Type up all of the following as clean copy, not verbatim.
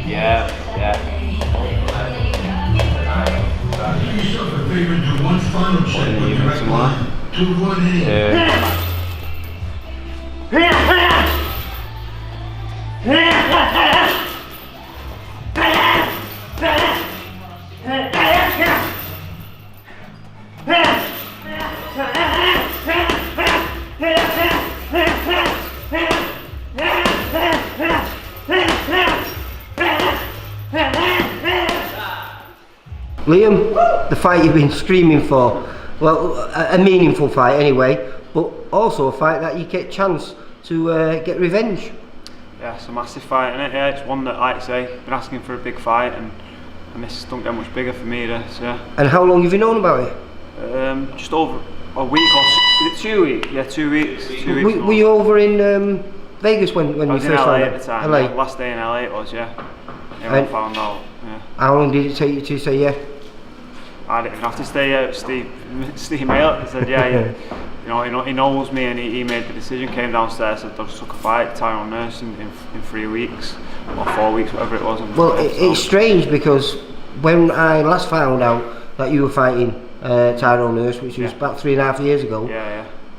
Yeah. Liam, the fight you've been screaming for, well, a meaningful fight anyway, but also a fight that you get a chance to get revenge. Yeah, it's a massive fight, isn't it? Yeah, it's one that, like I say, been asking for a big fight, and this don't get much bigger for me. So. And how long have you known about it? Just over a week or is it 2 weeks? Yeah, 2 weeks. Were you over in Vegas when you first found out? I was in LA at the time. LA. Yeah, last day in LA it was, yeah. Everyone found out. Yeah. How long did it take you to say yeah? I didn't even have to stay out. Steve Mail said yeah. He knows me, and he made the decision. Came downstairs, said I just took a fight, Tyrone Nurse in 3 weeks or 4 weeks, whatever it was. Well, it's strange because when I last found out that you were fighting Tyrone Nurse, which was about 3.5 years ago,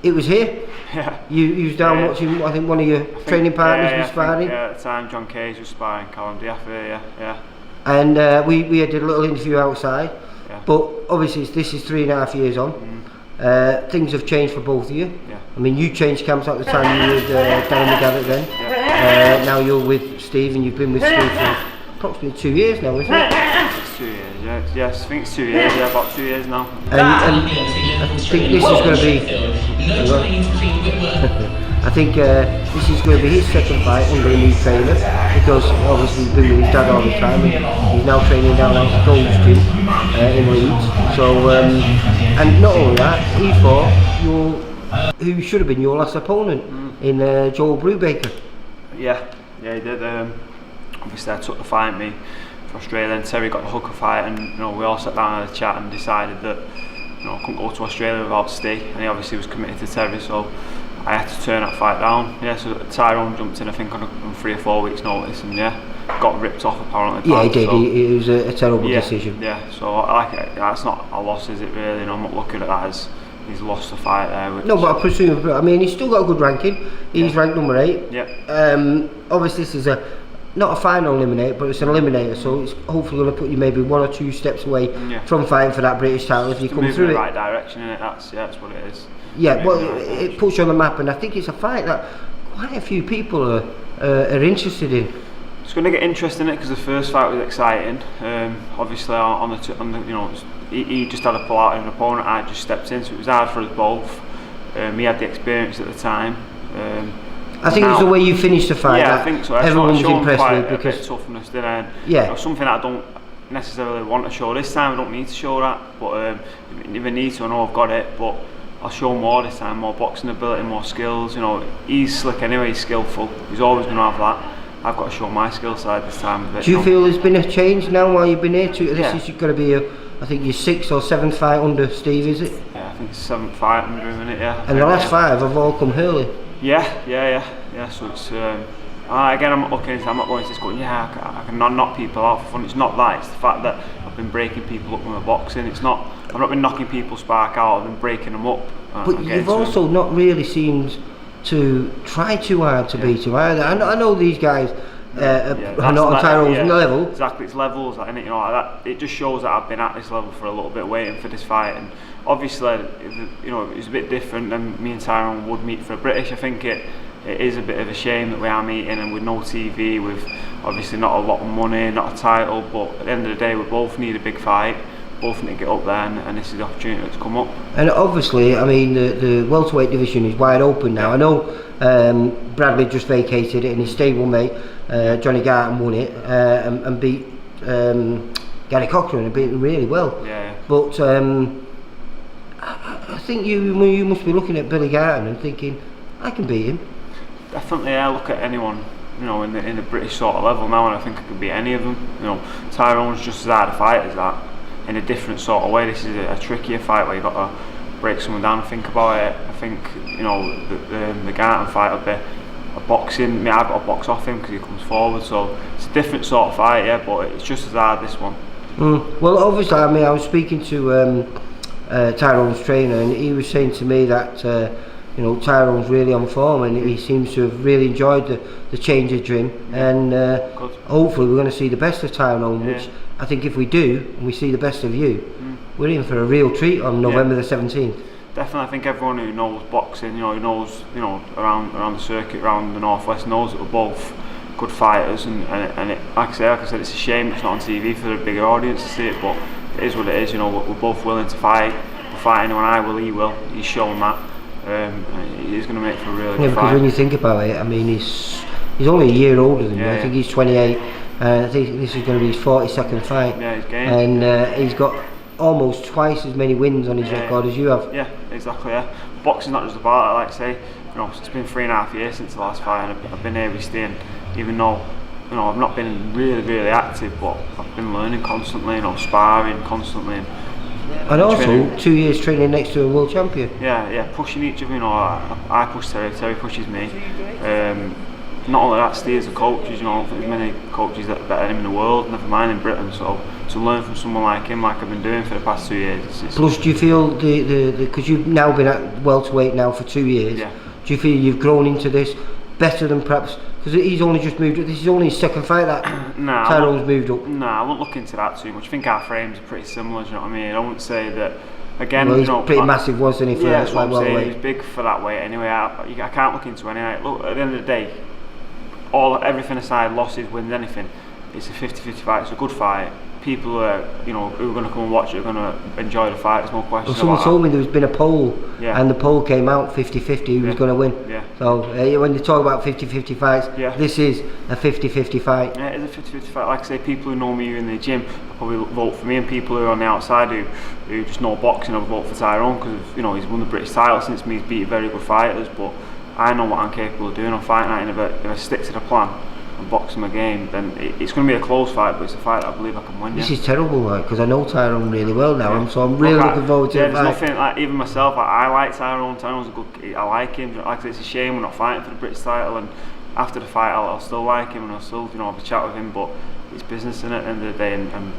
it was here. Yeah. You was down watching. I think one of your training partners was sparring. Yeah, at the time John Cage was sparring Callum Diaz here. Yeah. And we had a little interview outside. Yeah. But obviously this is 3.5 years on. Things have changed for both of you. Yeah. I mean, you changed camps at the time. You were with Darren McGavitt then. Yeah. Now you're with Steve, and you've been with Steve for approximately 2 years now, isn't it? It's 2 years. Yeah. Yes, I think it's 2 years. Yeah, about 2 years now. And I think this is going to be. I think this is going to be his second fight under a new trainer, because obviously he's been with his dad all the time, and he's now training down at Gold's Gym in Leeds. So, and not only that, he fought who should have been your last opponent in Joel Brubaker. Yeah, he did. Obviously, I took the fight me for Australia, and Terry got the hooker fight, and we all sat down and had a chat and decided that I couldn't go to Australia without Steve, and he obviously was committed to Terry, so I had to turn that fight down. Yeah, so Tyrone jumped in, I think, on 3 or 4 weeks' notice, and got ripped off apparently. Yeah, he did. So, it was a terrible decision. Yeah, so that's not a loss, is it really? I'm not looking at that as he's lost the fight there. No, but I presume. I mean, he's still got a good ranking. He's ranked number 8. Yeah. Obviously, this is not a final eliminator, but it's an eliminator, so it's hopefully going to put you maybe 1 or 2 steps away from fighting for that British title if you come through in it. the right direction, innit? That's what it is. Yeah, well, it puts you on the map, and I think it's a fight that quite a few people are interested in. It's going to get interesting, because the first fight was exciting. Obviously, on the he just had to pull out an opponent. I just stepped in, so it was hard for us both. He had the experience at the time. I think it's the way you finished the fight. Yeah, I think so. Everyone was impressed quite with, because a bit of toughness, didn't I? Something that I don't necessarily want to show this time. I don't need to show that, but if I need to, I know I've got it. But I'll show more this time, more boxing ability, more skills. He's slick anyway, he's skillful. He's always going to have that. I've got to show my skill side this time. Do you feel there's been a change now while you've been here? This is going to be I think your 6th or 7th fight under Steve, is it? Yeah, I think it's 7th fight under him, isn't it? Yeah. And the last 5 have all come early. Yeah. So it's again, I'm not looking into. I'm not going to just going. Yeah, I can knock people out for fun. It's not that. It's the fact that I've been breaking people up with my boxing. It's not. I've not been knocking people's spark out. I've been breaking them up. But you've also not really seemed to try too hard to beat him either. I know these guys are not on Tyrone's level. Exactly, it's levels, and it just shows that I've been at this level for a little bit, waiting for this fight. And obviously, it's a bit different than me and Tyrone would meet for a British. I think it is a bit of a shame that we are meeting, and with no TV, with obviously not a lot of money, not a title. But at the end of the day, we both need a big fight. Both need to get up there, and this is the opportunity to come up. And obviously, I mean, the welterweight division is wide open now. I know Bradley just vacated it, and his stablemate Johnny Garton won it and beat Gary Cochran and beat him really well. Yeah. But I think you must be looking at Billy Garton and thinking, I can beat him. Definitely, I look at anyone in the British sort of level now, and I think I can beat any of them. Tyrone's just as hard a fight as that, in a different sort of way. This is a trickier fight where you've got to break someone down and think about it. I think, you know, the Garton fight will be a boxing. I mean, I've got to box off him because he comes forward, so it's a different sort of fight, yeah, but it's just as hard, this one. Well, obviously, I mean, I was speaking to Tyrone's trainer, and he was saying to me that you know, Tyrone's really on form, and he seems to have really enjoyed the change of gym, and hopefully we're going to see the best of Tyrone, which I think if we do, and we see the best of you, we're in for a real treat on November the 17th. Definitely, I think everyone who knows boxing, you know, who knows, you know, around the circuit, around the northwest, knows that we're both good fighters, and it, like I said, it's a shame it's not on TV for a bigger audience to see it, but it is what it is. You know, we're both willing to fight. We'll fight anyone. I will. He will. He's shown that. He's going to make for a really good fight. Because when you think about it, I mean, he's only a year older than you. I think he's 28. I think this is going to be his 42nd fight. Yeah, he's game. And he's got almost twice as many wins on his record as you have. Yeah, exactly. Yeah, boxing's not just about it. Like I say, you know, it's been 3.5 years since the last fight, and I've been here with staying, even though, you know, I've not been really active, but I've been learning constantly, you know, sparring constantly. And also training. 2 years training next to a world champion. Yeah, pushing each other. You know, I push Terry pushes me. Not only that, Steve's the coaches. You know, I don't think there's many coaches that are better than him in the world, never mind in Britain. So to learn from someone like him, like I've been doing for the past 2 years. Plus, do you feel because you've now been at welterweight now for 2 years? Yeah. Do you feel you've grown into this better than perhaps? Because he's only just moved up. This is only his second fight that Tyrone's moved up. Nah, I won't look into that too much. I think our frames are pretty similar. Do you know what I mean? I won't say that. Again, well, he's you know, pretty massive, wasn't he? For that's what I'm saying. weight. He's big for that weight anyway. I can't look into any. Look, at the end of the day, everything aside, losses, wins, anything, it's a 50-50 fight. It's a good fight. People who are going to come and watch it are going to enjoy the fight. There's no question. Well, someone told me there's been a poll, and the poll came out 50-50 who was going to win. Yeah. So when you talk about 50-50 fights, this is a 50-50 fight. Yeah, it is a 50-50 fight. Like I say, people who know me in the gym probably vote for me, and people who are on the outside who just know boxing will vote for Tyrone because, you know, he's won the British title since me. He's beaten very good fighters, but I know what I'm capable of doing on fight night, and if I stick to the plan and box my game, then it's going to be a close fight, but it's a fight that I believe I can win. This is terrible, because I know Tyrone really well now, so I'm really looking forward to it. There's nothing, like, even myself, I like Tyrone. Tyrone's a good. I like him. Like I say, it's a shame we're not fighting for the British title, and after the fight, I'll still like him, and I'll still, you know, have a chat with him. But it's business in it at the end of the day, and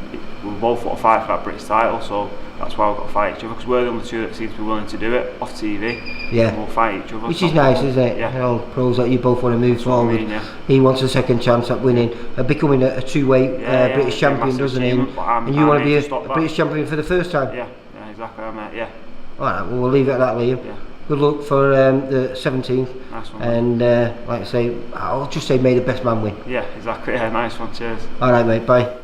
we both want to fight for that British title, so that's why we've got to fight each other, because we're the only two that seem to be willing to do it off TV. Yeah, and we'll fight each other. Which is nice, isn't it? Yeah. You know, pros that you both want to move forward. I mean, he wants a second chance at winning, becoming a two-weight British champion, doesn't he? And you want to be a British champion for the first time. Yeah, exactly. Yeah. All right, well, we'll leave it at that, Liam. Yeah. Good luck for the 17th. Nice one. And like I say, I'll just say, may the best man win. Yeah, exactly. Yeah, nice one. Cheers. All right, mate. Bye.